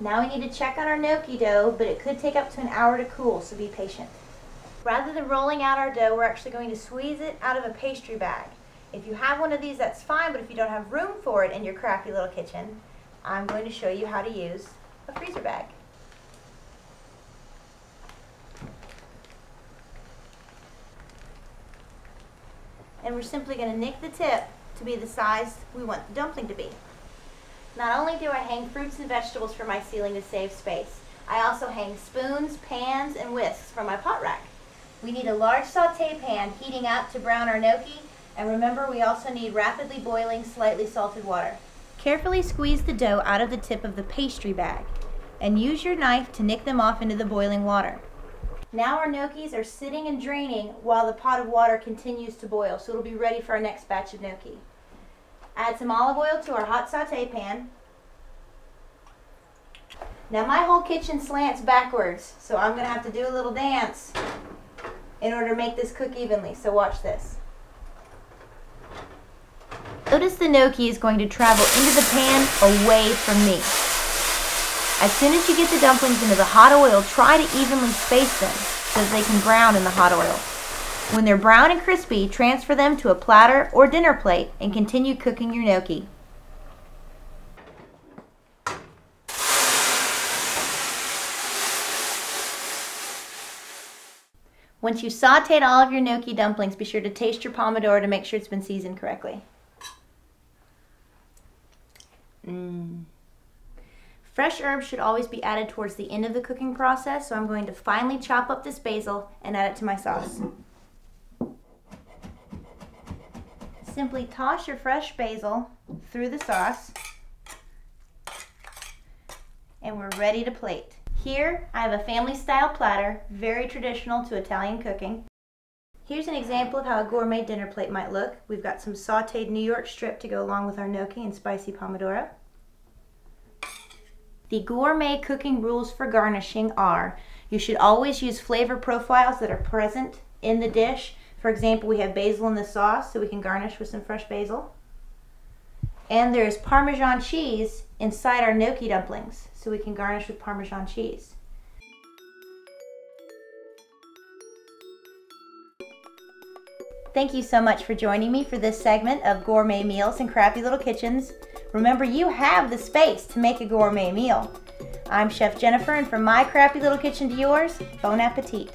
Now we need to check on our gnocchi dough, but it could take up to an hour to cool, so be patient. Rather than rolling out our dough, we're actually going to squeeze it out of a pastry bag. If you have one of these, that's fine, but if you don't have room for it in your crafty little kitchen, I'm going to show you how to use a freezer bag. And we're simply going to nick the tip to be the size we want the dumpling to be. Not only do I hang fruits and vegetables from my ceiling to save space, I also hang spoons, pans, and whisks from my pot rack. We need a large sauté pan heating up to brown our gnocchi, and remember we also need rapidly boiling, slightly salted water. Carefully squeeze the dough out of the tip of the pastry bag, and use your knife to nick them off into the boiling water. Now our gnocchis are sitting and draining while the pot of water continues to boil, so it'll be ready for our next batch of gnocchi. Add some olive oil to our hot sauté pan. Now my whole kitchen slants backwards, so I'm going to have to do a little dance in order to make this cook evenly, so watch this. Notice the gnocchi is going to travel into the pan away from me. As soon as you get the dumplings into the hot oil, try to evenly space them so that they can brown in the hot oil. When they're brown and crispy, transfer them to a platter or dinner plate and continue cooking your gnocchi. Once you've sauteed all of your gnocchi dumplings, be sure to taste your pomodoro to make sure it's been seasoned correctly. Fresh herbs should always be added towards the end of the cooking process, so I'm going to finely chop up this basil and add it to my sauce. Simply toss your fresh basil through the sauce, and we're ready to plate. Here I have a family-style platter, very traditional to Italian cooking. Here's an example of how a gourmet dinner plate might look. We've got some sauteed New York strip to go along with our gnocchi and spicy pomodoro. The gourmet cooking rules for garnishing are: you should always use flavor profiles that are present in the dish. For example, we have basil in the sauce, so we can garnish with some fresh basil. And there's Parmesan cheese inside our gnocchi dumplings, so we can garnish with Parmesan cheese. Thank you so much for joining me for this segment of Gourmet Meals and Crafty Little Kitchens. Remember, you have the space to make a gourmet meal. I'm Chef Jennifer, and from my crafty little kitchen to yours, bon appetit.